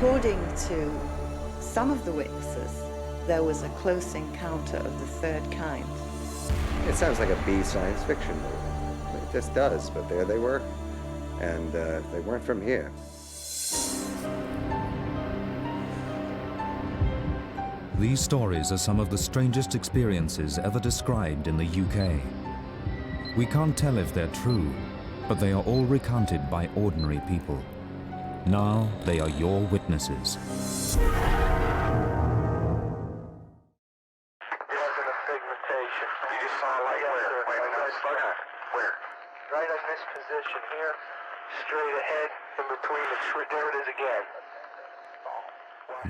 According to some of the witnesses, there was a close encounter of the third kind. It sounds like a B science fiction movie. It just does, but there they were, and they weren't from here. These stories are some of the strangest experiences ever described in the UK. We can't tell if they're true, but they are all recounted by ordinary people. Now they are your witnesses. Right in this position here, straight ahead, in between there it is again.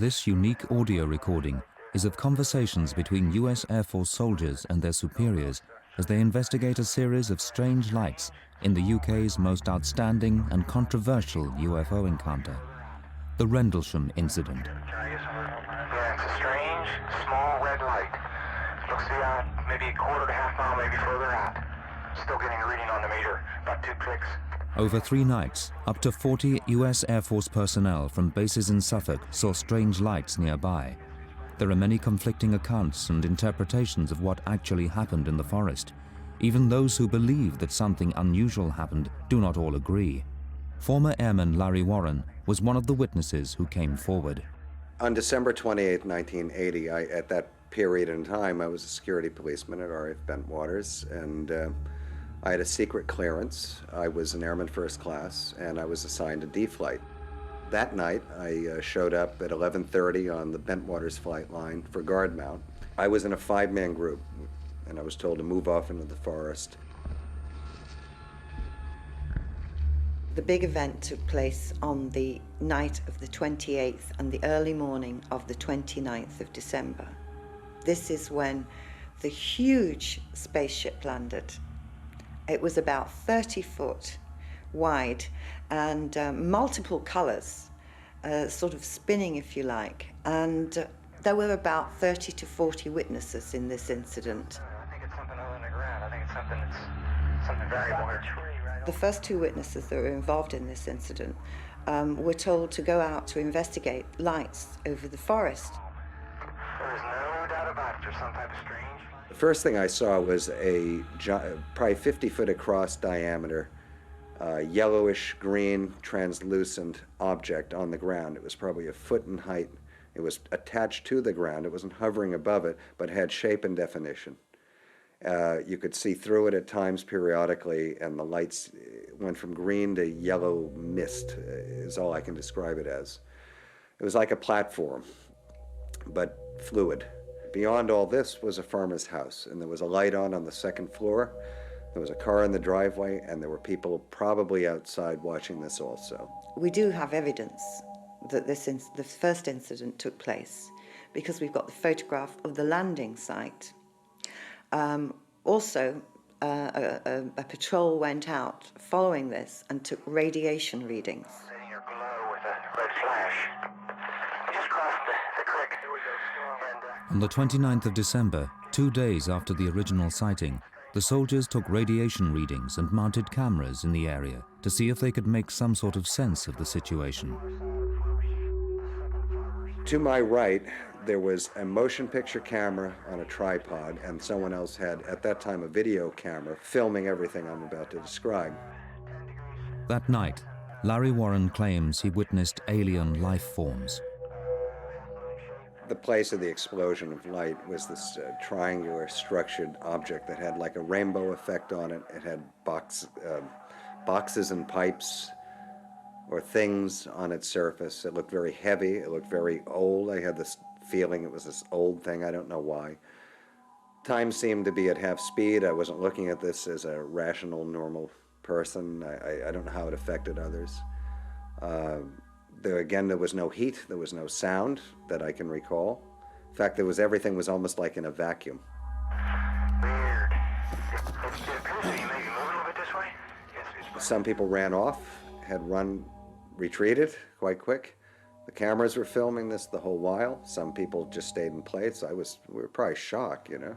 This unique audio recording is of conversations between US Air Force soldiers and their superiors as they investigate a series of strange lights in the UK's most outstanding and controversial UFO encounter, the Rendlesham Incident. Yeah, it's a strange, small red light. Looks maybe a quarter to half mile, maybe further out. Still getting a reading on the meter, about 2 clicks. Over 3 nights, up to 40 US Air Force personnel from bases in Suffolk saw strange lights nearby. There are many conflicting accounts and interpretations of what actually happened in the forest. Even those who believe that something unusual happened do not all agree. Former Airman Larry Warren was one of the witnesses who came forward. On December 28, 1980, at that period in time, I was a security policeman at RAF Bentwaters, and I had a secret clearance. I was an airman first class, and I was assigned a D flight. That night, I showed up at 11:30 on the Bentwaters flight line for guard mount. I was in a 5-man group, and I was told to move off into the forest. The big event took place on the night of the 28th and the early morning of the 29th of December. This is when the huge spaceship landed. It was about 30 foot wide and multiple colors, sort of spinning, if you like. And there were about 30 to 40 witnesses in this incident. I think it's something other than the ground. I think it's something very large. The first 2 witnesses that were involved in this incident were told to go out to investigate lights over the forest. There is no doubt about it. There's some type of strange. The first thing I saw was a probably 50-foot across diameter, yellowish green translucent object on the ground. It was probably a foot in height. It was attached to the ground. It wasn't hovering above it, but had shape and definition. You could see through it at times periodically, and the lights went from green to yellow mist, is all I can describe it as. It was like a platform, but fluid. Beyond all this was a farmer's house, and there was a light on the second floor. There was a car in the driveway, and there were people probably outside watching this also. We do have evidence that the first incident took place because we've got the photograph of the landing site. Also, a patrol went out following this and took radiation readings. Setting your glow with a red flash. We just crossed the creek. Here we go. On the 29th of December, 2 days after the original sighting, the soldiers took radiation readings and mounted cameras in the area to see if they could make some sort of sense of the situation. To my right, there was a motion picture camera on a tripod, and someone else had, at that time, a video camera filming everything I'm about to describe. That night, Larry Warren claims he witnessed alien life forms. The place of the explosion of light was this triangular structured object that had like a rainbow effect on it. It had boxes and pipes or things on its surface. It looked very heavy. It looked very old. I had this feeling it was this old thing. I don't know why. Time seemed to be at half speed. I wasn't looking at this as a rational, normal person. I don't know how it affected others. There was no heat. There was no sound that I can recall. In fact, everything was almost like in a vacuum. Weird. It appears to be maybe moving a little bit this way. Some people ran off, retreated quite quick. The cameras were filming this the whole while. Some people just stayed in place. We were probably shocked, you know.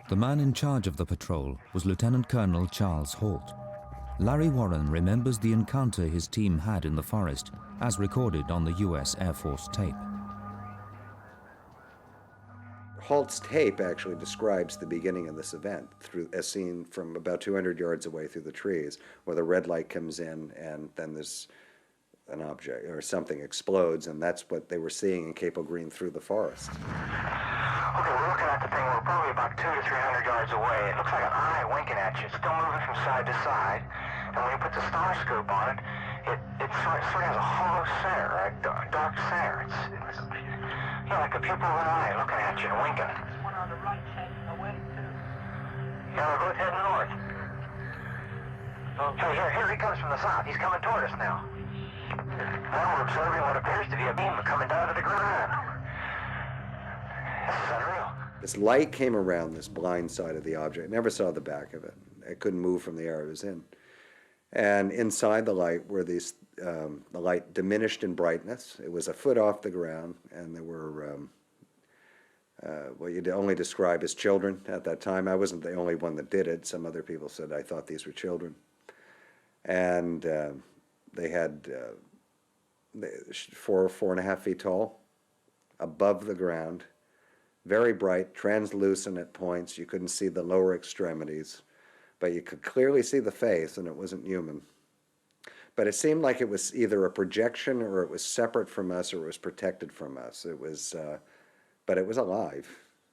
The man in charge of the patrol was Lieutenant Colonel Charles Halt. Larry Warren remembers the encounter his team had in the forest, as recorded on the US Air Force tape. Halt's tape actually describes the beginning of this event, as seen from about 200 yards away through the trees, where the red light comes in and then there's an object or something explodes, and that's what they were seeing in Capel Green through the forest. Okay, we're looking at the thing. We're probably about 200 to 300 yards away. It looks like an eye winking at you. It's still moving from side to side. And when you put the star scope on it, it sort of has a hollow center, right? Dark center. It's like a pupil of an eye looking at you and winking. There's one on the right heading away too. Yeah, we're both heading north. Hey, here he comes from the south. He's coming toward us now. Now we're observing what appears to be a beam coming down to the ground. This is unreal. This light came around this blind side of the object. Never saw the back of it. It couldn't move from the area it was in. And inside the light were these, the light diminished in brightness. It was a foot off the ground, and there were what you'd only describe as children at that time. I wasn't the only one that did it. Some other people said I thought these were children. And they had 4.5 feet tall, above the ground, very bright, translucent at points. You couldn't see the lower extremities, but you could clearly see the face, and it wasn't human. But it seemed like it was either a projection, or it was separate from us, or it was protected from us. It was, but it was alive.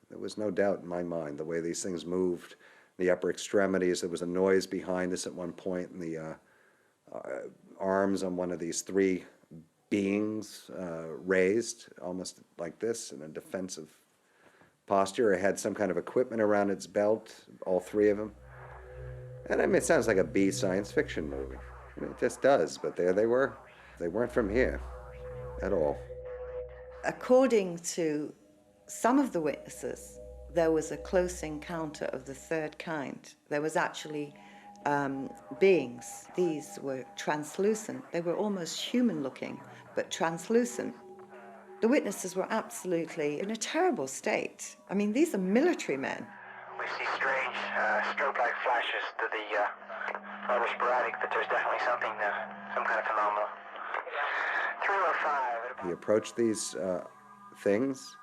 There was no doubt in my mind the way these things moved. The upper extremities, there was a noise behind us at one point, and the arms on one of these three beings raised, almost like this, in a defensive posture. It had some kind of equipment around its belt, all three of them. And I mean, it sounds like a B science fiction movie. I mean, it just does, but there they were. They weren't from here at all. According to some of the witnesses, there was a close encounter of the third kind. There was actually beings. These were translucent. They were almost human-looking, but translucent. The witnesses were absolutely in a terrible state. I mean, these are military men. We see strange strobe-like flashes to the rather sporadic, but there's definitely something, some kind of phenomenon. 305. He approached these things.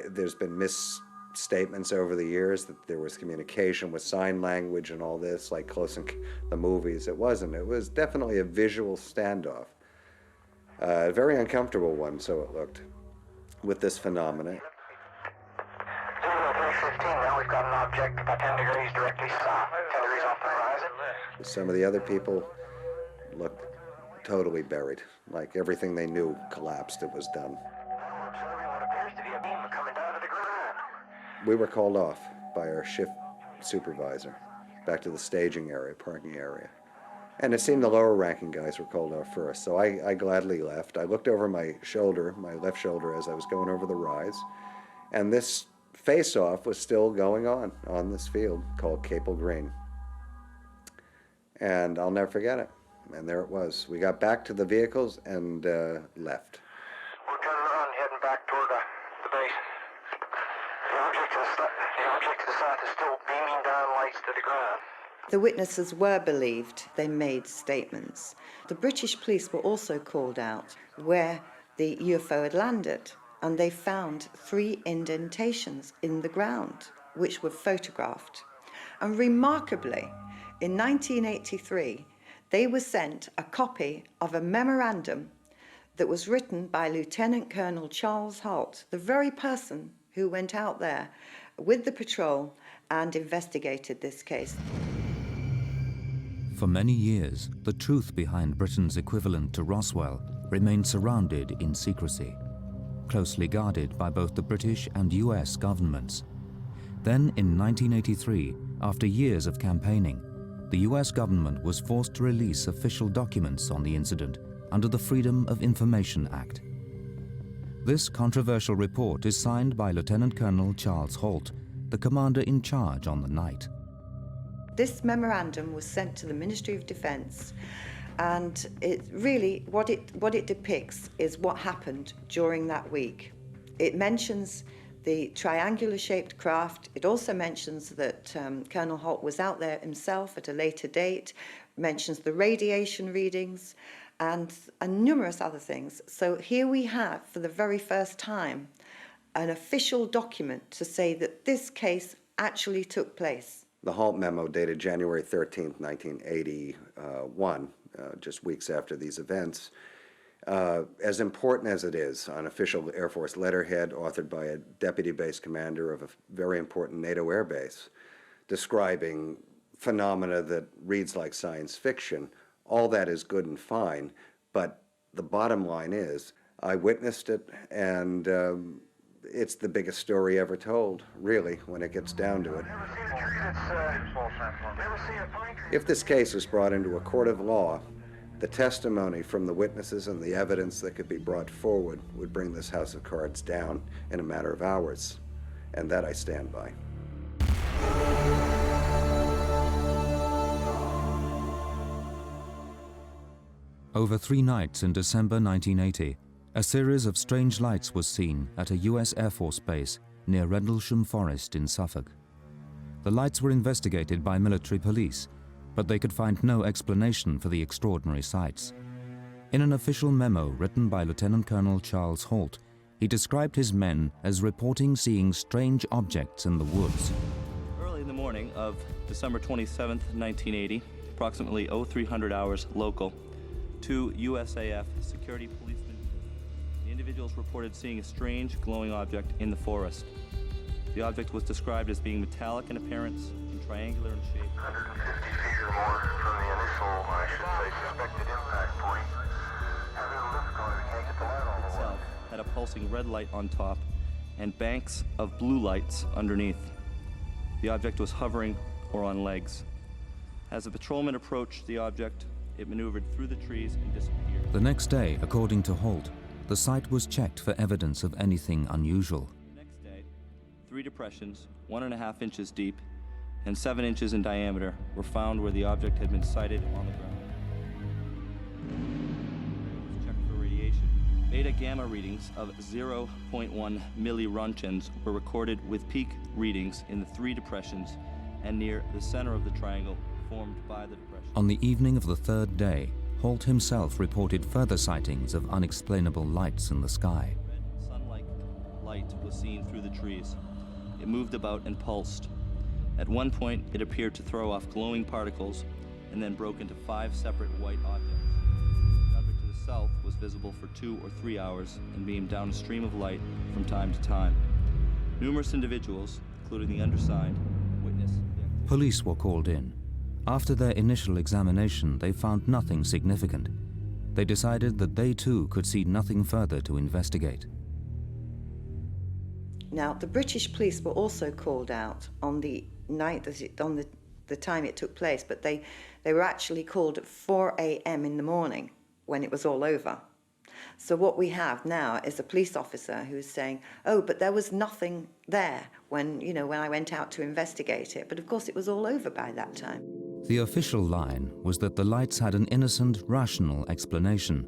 There's been misstatements over the years that there was communication with sign language and all this, like close in the movies. It wasn't. It was definitely a visual standoff. A very uncomfortable one, so it looked, with this phenomenon. 0315, now we've got an object about 10 degrees directly south, 10 degrees off the horizon. Some of the other people looked totally buried, like everything they knew collapsed. It was done. We're observing what appears to be a beam coming down to the ground. We were called off by our shift supervisor back to the staging area, parking area. And it seemed the lower ranking guys were called off first, so I gladly left. I looked over my shoulder, my left shoulder, as I was going over the rise, and this face-off was still going on this field called Capel Green. And I'll never forget it. And there it was. We got back to the vehicles and left. We're turning around, heading back toward the base. The object to the south is still beaming down lights to the ground. The witnesses were believed. They made statements. The British police were also called out where the UFO had landed, and they found 3 indentations in the ground, which were photographed. And remarkably, in 1983, they were sent a copy of a memorandum that was written by Lieutenant Colonel Charles Halt, the very person who went out there with the patrol and investigated this case. For many years, the truth behind Britain's equivalent to Roswell remained surrounded in secrecy, closely guarded by both the British and US governments. Then, in 1983, after years of campaigning, the US government was forced to release official documents on the incident under the Freedom of Information Act. This controversial report is signed by Lieutenant Colonel Charles Halt, the commander in charge on the night. This memorandum was sent to the Ministry of Defence, and it really, what it depicts is what happened during that week. It mentions the triangular-shaped craft. It also mentions that Colonel Halt was out there himself at a later date, mentions the radiation readings, and numerous other things. So here we have, for the very first time, an official document to say that this case actually took place. The Halt memo dated January 13th, 1981, just weeks after these events, as important as it is, on official Air Force letterhead authored by a deputy base commander of a very important NATO air base, describing phenomena that reads like science fiction. All that is good and fine, but the bottom line is, I witnessed it, and it's the biggest story ever told, really, when it gets down to it. If this case was brought into a court of law, the testimony from the witnesses and the evidence that could be brought forward would bring this house of cards down in a matter of hours, and that I stand by. Over 3 nights in December 1980, a series of strange lights was seen at a US Air Force base near Rendlesham Forest in Suffolk. The lights were investigated by military police, but they could find no explanation for the extraordinary sights. In an official memo written by Lieutenant Colonel Charles Halt, he described his men as reporting seeing strange objects in the woods. Early in the morning of December 27th, 1980, approximately 0300 hours local, 2 USAF security policemen, the individuals reported seeing a strange glowing object in the forest. The object was described as being metallic in appearance and triangular in shape. 150 feet or more from the initial, I should say, suspected impact point. Having a lift going, we can't get the light on the Itself had a pulsing red light on top and banks of blue lights underneath. The object was hovering or on legs. As the patrolman approached the object, it maneuvered through the trees and disappeared. The next day, according to Halt, the site was checked for evidence of anything unusual. The next day, 3 depressions, 1.5 inches deep and 7 inches in diameter, were found where the object had been sighted on the ground. It was checked for radiation. Beta-gamma readings of 0.1 milliroentgens were recorded with peak readings in the 3 depressions and near the center of the triangle formed by the depression. On the evening of the 3rd day, Halt himself reported further sightings of unexplainable lights in the sky. Red sun-like light was seen through the trees. It moved about and pulsed. At one point, it appeared to throw off glowing particles and then broke into 5 separate white objects. The object to the south was visible for 2 or 3 hours and beamed down a stream of light from time to time. Numerous individuals, including the undersigned, witnessed the activity. Police were called in. After their initial examination, they found nothing significant. They decided that they too could see nothing further to investigate. Now, the British police were also called out on the night the time it took place, but they were actually called at 4 a.m. in the morning when it was all over. So what we have now is a police officer who's saying, oh, but there was nothing there when I went out to investigate it. But of course it was all over by that time. The official line was that the lights had an innocent, rational explanation,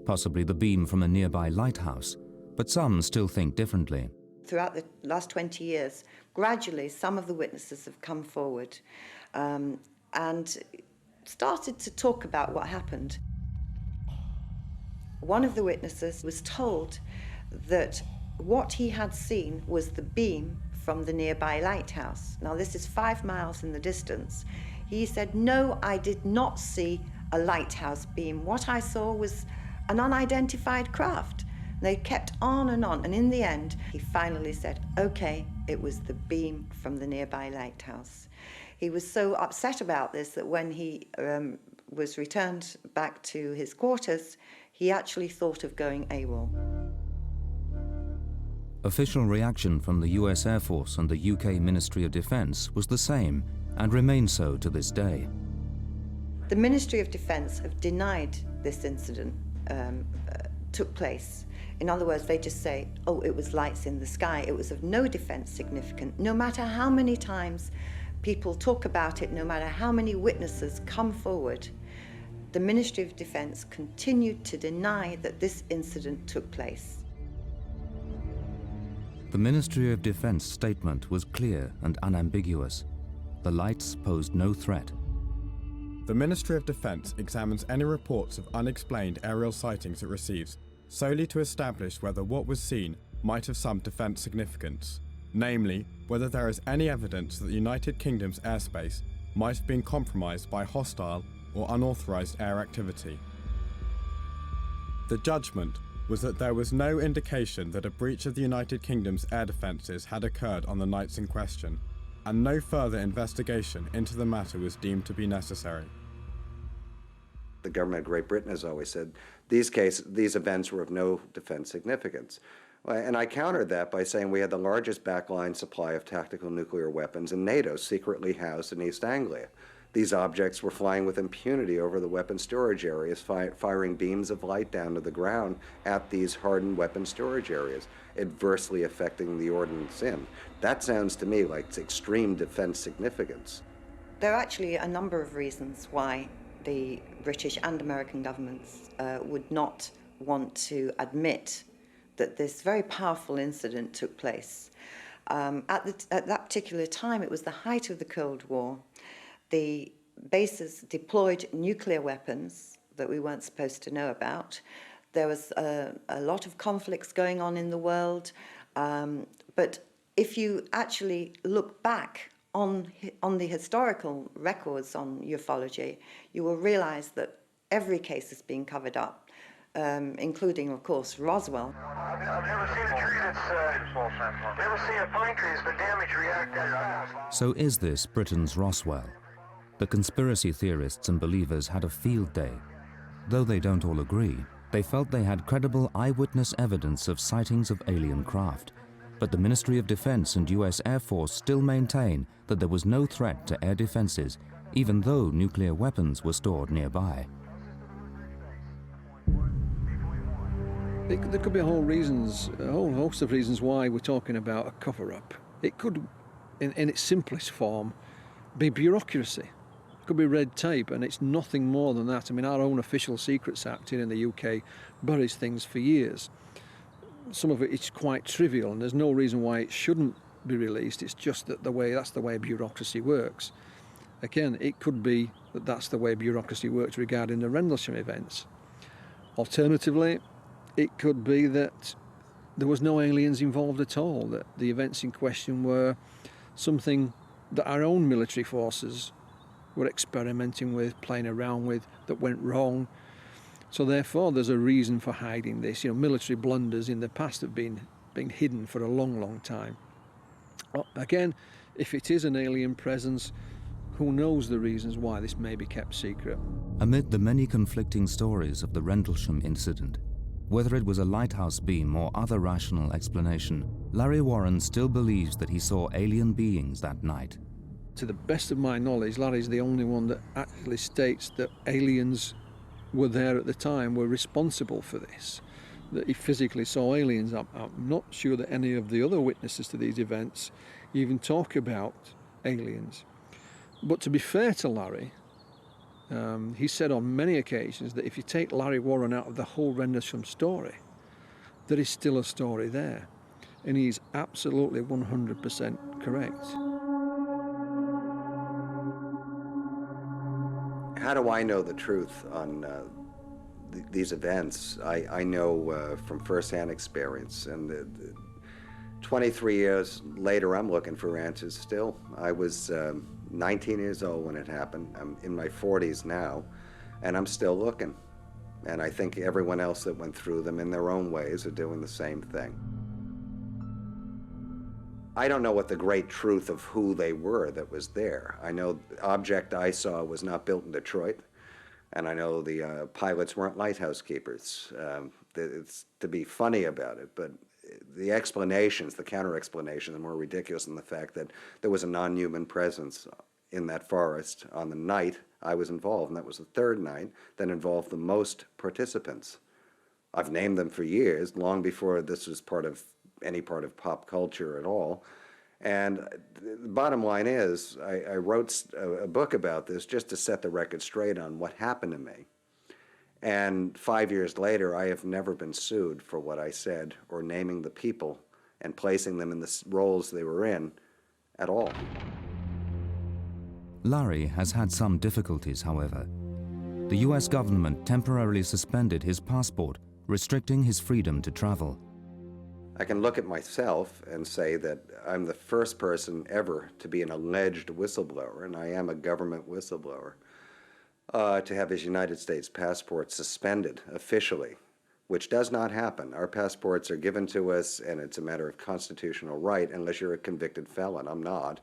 possibly the beam from a nearby lighthouse, but some still think differently. Throughout the last 20 years, gradually some of the witnesses have come forward and started to talk about what happened. One of the witnesses was told that what he had seen was the beam from the nearby lighthouse. Now, this is 5 miles in the distance. He said, no, I did not see a lighthouse beam. What I saw was an unidentified craft. They kept on, and in the end, he finally said, okay, it was the beam from the nearby lighthouse. He was so upset about this that when he was returned back to his quarters, he actually thought of going AWOL. Official reaction from the US Air Force and the UK Ministry of Defence was the same and remains so to this day. The Ministry of Defence have denied this incident took place. In other words, they just say, oh, it was lights in the sky. It was of no defence significance. No matter how many times people talk about it, no matter how many witnesses come forward, the Ministry of Defence continued to deny that this incident took place. The Ministry of Defense statement was clear and unambiguous. The lights posed no threat. The Ministry of Defense examines any reports of unexplained aerial sightings it receives solely to establish whether what was seen might have some defense significance, namely, whether there is any evidence that the United Kingdom's airspace might have been compromised by hostile or unauthorized air activity. The judgment was that there was no indication that a breach of the United Kingdom's air defences had occurred on the nights in question, and no further investigation into the matter was deemed to be necessary. The government of Great Britain has always said these events were of no defense significance. And I countered that by saying we had the largest backline supply of tactical nuclear weapons in NATO secretly housed in East Anglia. These objects were flying with impunity over the weapon storage areas, firing beams of light down to the ground at these hardened weapon storage areas, adversely affecting the ordnance in. That sounds to me like extreme defense significance. There are actually a number of reasons why the British and American governments would not want to admit that this very powerful incident took place. At that particular time, it was the height of the Cold War. The bases deployed nuclear weapons that we weren't supposed to know about. There was a lot of conflicts going on in the world. But if you actually look back on the historical records on ufology, you will realize that every case is being covered up, including, of course, Roswell. I've never seen a tree that's, never seen a pine tree that's been damaged react that fast. So is this Britain's Roswell? The conspiracy theorists and believers had a field day. Though they don't all agree, they felt they had credible eyewitness evidence of sightings of alien craft. But the Ministry of Defense and US Air Force still maintain that there was no threat to air defenses, even though nuclear weapons were stored nearby. There could be a whole host of reasons why we're talking about a cover-up. It could, in its simplest form, be bureaucracy. It could be red tape, and it's nothing more than that. I mean, our own Official Secrets Act here in the UK buries things for years. Some of it is quite trivial, and there's no reason why it shouldn't be released. It's just that that's the way bureaucracy works. Again, it could be that that's the way bureaucracy works regarding the Rendlesham events. Alternatively, it could be that there was no aliens involved at all, that the events in question were something that our own military forces were experimenting with, playing around with, that went wrong. So therefore there's a reason for hiding this. Military blunders in the past have been hidden for a long, long time. Again, if it is an alien presence, who knows the reasons why this may be kept secret. Amid the many conflicting stories of the Rendlesham incident, whether it was a lighthouse beam or other rational explanation, Larry Warren still believes that he saw alien beings that night. To the best of my knowledge, Larry's the only one that actually states that aliens were there at the time, were responsible for this, that he physically saw aliens. I'm not sure that any of the other witnesses to these events even talk about aliens. But to be fair to Larry, he said on many occasions that if you take Larry Warren out of the whole Rendlesham story, there is still a story there. And he's absolutely 100% correct. How do I know the truth on these events? I know from firsthand experience, and 23 years later, I'm looking for answers still. I was 19 years old when it happened. I'm in my 40s now, and I'm still looking. And I think everyone else that went through them in their own ways are doing the same thing. I don't know what the great truth of who they were that was there. I know the object I saw was not built in Detroit, and I know the pilots weren't lighthouse keepers. It's to be funny about it, but the explanations, the counter-explanations, are more ridiculous than the fact that there was a non-human presence in that forest on the night I was involved, and that was the third night that involved the most participants. I've named them for years, long before this was any part of pop culture at all. And the bottom line is, I wrote a book about this just to set the record straight on what happened to me. And 5 years later, I have never been sued for what I said or naming the people and placing them in the roles they were in at all. Larry has had some difficulties, however. The US government temporarily suspended his passport, restricting his freedom to travel. I can look at myself and say that I'm the first person ever to be an alleged whistleblower, and I am a government whistleblower, to have his United States passport suspended officially, which does not happen. Our passports are given to us, and it's a matter of constitutional right, unless you're a convicted felon. I'm not.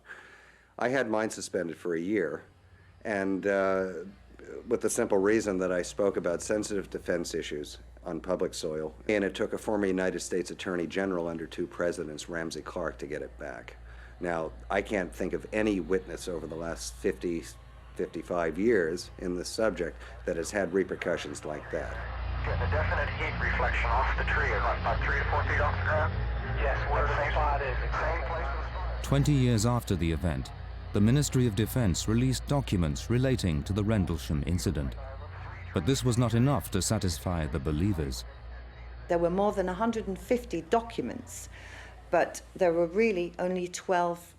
I had mine suspended for a year, and with the simple reason that I spoke about sensitive defense issues on public soil, and it took a former United States Attorney General under 2 presidents, Ramsey Clark, to get it back. Now, I can't think of any witness over the last 50, 55 years in this subject that has had repercussions like that. Getting a definite heat reflection off the tree, about 3 to 4 feet off the ground. Yes, where the same spot is, the same place as the spot. 20 years after the event, the Ministry of Defense released documents relating to the Rendlesham incident. But this was not enough to satisfy the believers. There were more than 150 documents, but there were really only 12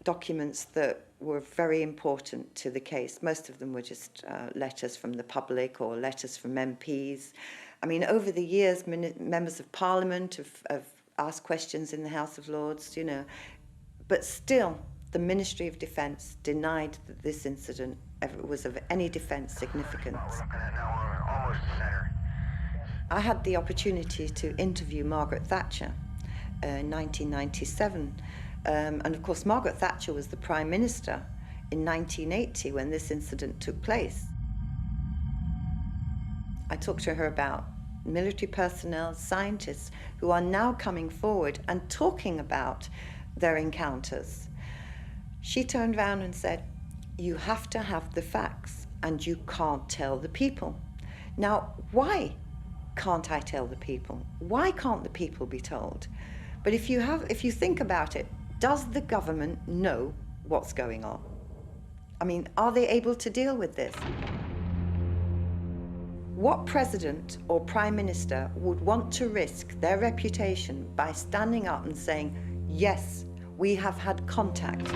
documents that were very important to the case. Most of them were just letters from the public or letters from MPs. I mean, over the years, members of Parliament have asked questions in the House of Lords, you know, but still, the Ministry of Defence denied that this incident was of any defence significance. I had the opportunity to interview Margaret Thatcher in 1997. And of course, Margaret Thatcher was the Prime Minister in 1980 when this incident took place. I talked to her about military personnel, scientists who are now coming forward and talking about their encounters. She turned around and said, "You have to have the facts and you can't tell the people." Now, why can't I tell the people? Why can't the people be told? But if you think about it, does the government know what's going on? I mean, are they able to deal with this? What president or prime minister would want to risk their reputation by standing up and saying, "Yes, we have had contact"?